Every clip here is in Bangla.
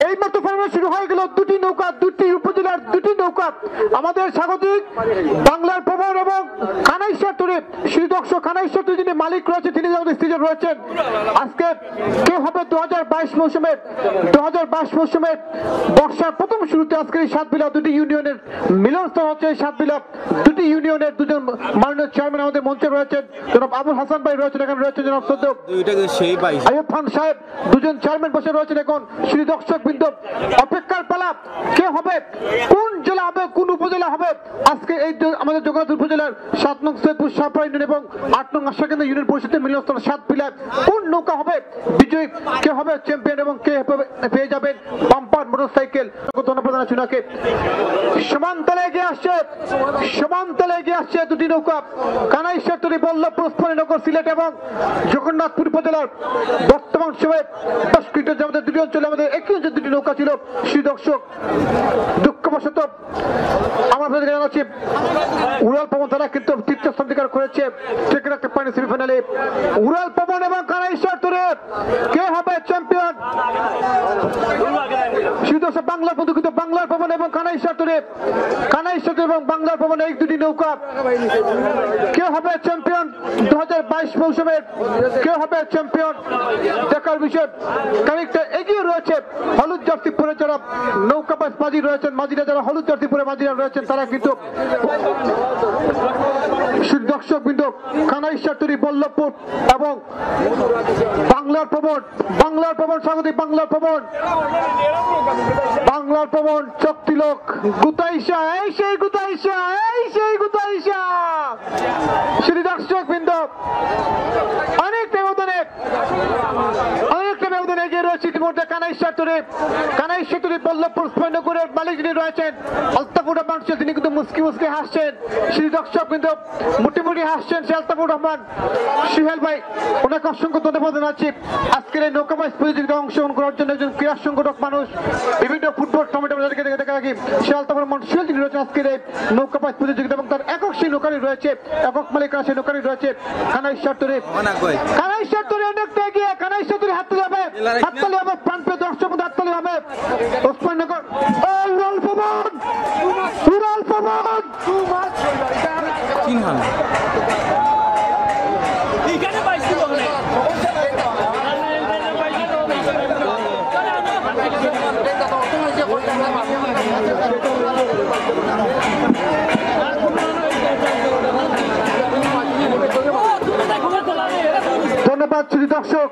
এইমাত্র ফাইনাল শুরু হয়ে গেল দুটি নৌকা, দুটি উপজেলার দুটি নৌকা। আমাদের স্বাগতিক বাংলার প্রবণ এবং কানাইশা টুরে শ্রীদর্শক কানাইশা টুরে যিনি মালিক রয়েছে তিনি আমাদের স্টেজে রয়েছেন। আজকে কে হবে 2022 মৌসুমের বর্ষার প্রথম শুরুতে আজকের এই সাতবিলা দুটি ইউনিয়নের মিলনস্থল হচ্ছে। সাতবিলা দুটি ইউনিয়নের দুজন মাননীয় চেয়ারম্যান আমাদের মঞ্চে রয়েছেন। জনাব আবুল হাসান ভাই রয়েছেন, এখানে রয়েছেন জনাব সদ্য আইয়ুব খান সাহেব, দুজন চেয়ারম্যান বসে রয়েছেন। এখন শ্রীদর্শক বৃন্দ অপেক্ষার পালা, কে হবে, কোন জেলা হবে, কোন উপজেলা হবে। আজকে এই আমাদের জগন্নাথ উপজেলার 7 নং সৈয়দপুর শাহপুরা ইউনিয়ন এবং 8 নং আশাকেন্দ্র ইউনিয়ন পরিষদের মিলনস্থল সাতবিলায় কোন নৌকা হবে বিজয়ী, কে হবে চ্যাম্পিয়ন এবং কে পেয়ে যাবেন বাম্পার মোটরসাইকেল। ধন্যবাদ চুনাকে। সমান্তরালে এগিয়ে আসছে দুটি নৌকা, কানাইশা টুরি বল্লভপুর ওসমানীনগর সিলেট এবং জগন্নাথপুর উপজেলার বর্তমান সময়ে 10 কিলোমিটার আমাদের দুটি অঞ্চলে আমাদের একই অঞ্চলে দুটি নৌকা ছিল। শ্রীদর্শক দুঃখবশত আমাদের জানাচ্ছি উড়াল পবন তারা কিন্তু তৃতীয় স্থান অধিকার করেছে, ঠিক রাখতে পারেনি সেমিফাইনালে। উড়াল পবন এবং কানাইশা টুরে কে হবে চ্যাম্পিয়ন? শ্রীদর্শক বাংলার বন্ধু কিন্তু বাংলার পবন এবং কানাইশা টুরে এবং বাংলার পবন এই দুটি নৌকা, কে হবে চ্যাম্পিয়ন 2022 মৌসুমের? কে হবে চ্যাম্পিয়ন দেখার বিষয়। খানিকটা এগিয়ে রয়েছে হলুদ জার্সি পরে যারা নৌকাবাজ মাঝি রয়েছেন, মাঝিরা যারা হলুদ জার্সি পরে মাঝিরা রয়েছেন তারা কিন্তু দর্শক বিন্দু কানাইশা টুরি বল্লভপুর এবং বাংলার পবন স্বাগতিক বাংলার পবন চক্তিলোক গুতাইশা, এই সেই গুতাইশা শ্রী দর্শক বিন্দু অনেকটা ব্যবধানে এগিয়ে রয়েছে ইতিমধ্যে কানাইশা টুরি বল্লভপুর স্পন্দনগরের মালিক যিনি রয়েছেন আলতাফুর রহমান, তিনি কিন্তু মুস্কি হাসছেন। শ্রী দর্শক বিন্দু মুটি হাসছেন সে আলতাফুর রহমান সুহেল ভাই, ওনাকে অসংখ্য ধন্যবাদ জানাচ্ছি। আজকের এই নৌকাবাজ প্রতিযোগিতায় অংশগ্রহণ করার জন্য একজন ক্রীড়া সংগঠক মানুষ, বিভিন্ন ফুটবল টমেটো দেখা রাখি সে আলতাফুর রহমান সুহেল তিনি রয়েছেন আজকের এই নৌকাবাজ প্রতিযোগিতা এবং তার একক সেই নৌকারি রয়েছে, একক মালিক সেই নৌকারি রয়েছে কানাইশা টুরি অনেকটা এগিয়ে। কানাইশা টুরি হাততালি হবে প্রান্তীয় দর্শক হাততালি হবে। ওসমানীনগর উড়াল পবন ধন্যবাদ শ্রী দর্শক।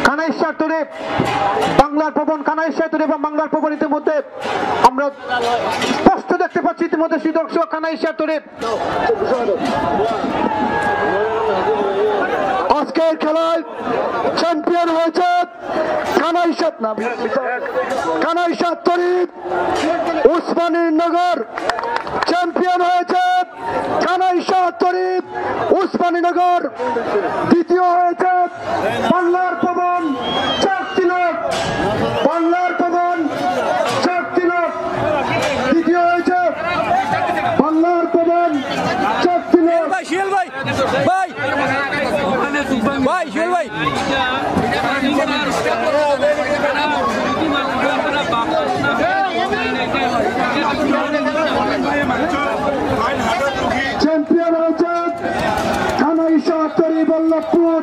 কানাইশা টুরি বাংলার পবন, কানাইশা টুরি এবং বাংলার পবন ইতিমধ্যে আমরা স্পষ্ট দেখতে পাচ্ছি ইতিমধ্যে শ্রী দর্শক কানাইশা টুরি আজকের খেলায় চ্যাম্পিয়ন হয়েছে কানাইশা টুরি উসমানীনগর, চ্যাম্পিয়ন হয়েছে কানাইশা টুরি উসমানীনগর। দ্বিতীয় হয়েছে বাংলার পবন চক্তিলোক, দ্বিতীয় হয়েছে বাংলার পবন চক্তিলোক। চ্যাম্পিয়ন হয়েছে কানাইশা টুরি বল্লভপুর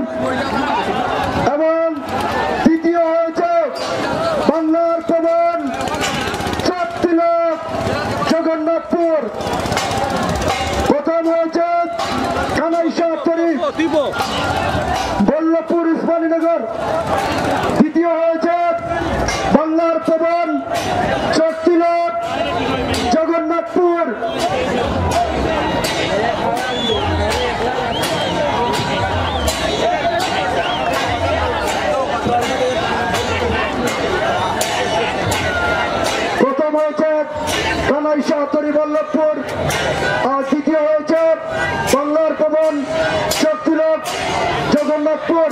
এবং দ্বিতীয় হয়েছে বাংলার পবন চক্তিলোক জগন্নাথপুর। প্রথম হয়েছে কানাইশা টুরি বল্লভপুর উসমানীনগর, দ্বিতীয় হয়েছে বাংলার পবন চক্তিলোক জগন্নাথপুর। প্রথম হয়েছে কানাইশা টুরি বল্লভপুর আর দ্বিতীয় হয়েছে বাংলার পবন চক্তিলোক জগন্নাথপুর।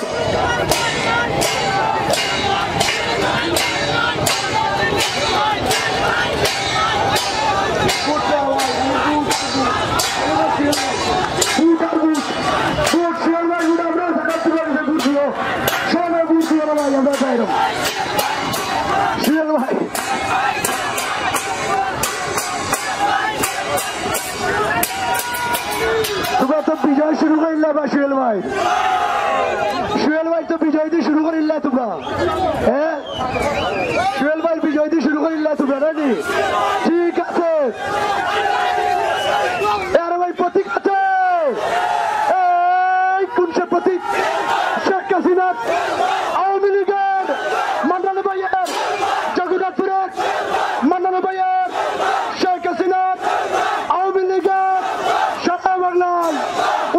আমরা করিল্লা বা সুহেল ভাই, সুহেল ভাই তো বিজয় দিয়ে শুরু করিল্লা তোমরা, হ্যাঁ সুহেল ভাই বিজয় দিয়ে শুরু করিল্লা তোমরা নাকি? ঠিক আছে, আরে ভাই প্রতীক আছে, এই কোন সে প্রতীক? শেখ হাসিনা আওয়ামী লীগের মান্নান ভাইয়ের জগন্নাথপুরের মান্নান ভাইয়ের শেখ হাসিনা আওয়ামী লীগের সারা বাংলার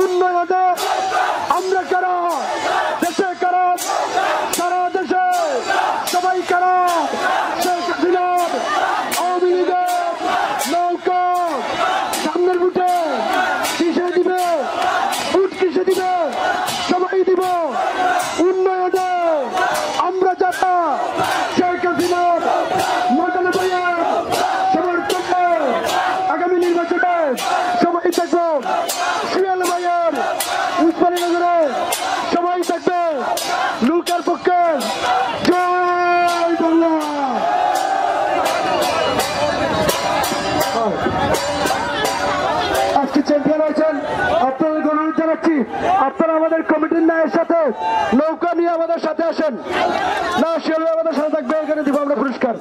উন্নয়নে আমরা কারা, দেশে কারা, সারা দেশে সবাই কারা শেখ হাসিনার আওয়ামী লীগের নৌকা সামনের বুটে কিসে দিবে, বুট কিসে দিবে, সবাই দিব উন্নয়নে আমরা যারা শেখ হাসিনার মান্নান ভাইয়ের সমর্থনে আগামী নির্বাচনে সবাই থাকবো, সুহেল ভাইয়ের উসমানীনগরে সবাই থাকবে নৌকার পক্ষে। জয় বাংলা। আজকে চ্যাম্পিয়ন হয়েছেন, আপনাদের ধন্যবাদ জানাচ্ছি। আপনারা আমাদের কমিটির ন্যায়ের সাথে নৌকা নিয়ে আমাদের সাথে আসেন, না সুহেল ভাই আমাদের সাথে থাকবে, এখানে দিব আমরা পুরস্কার।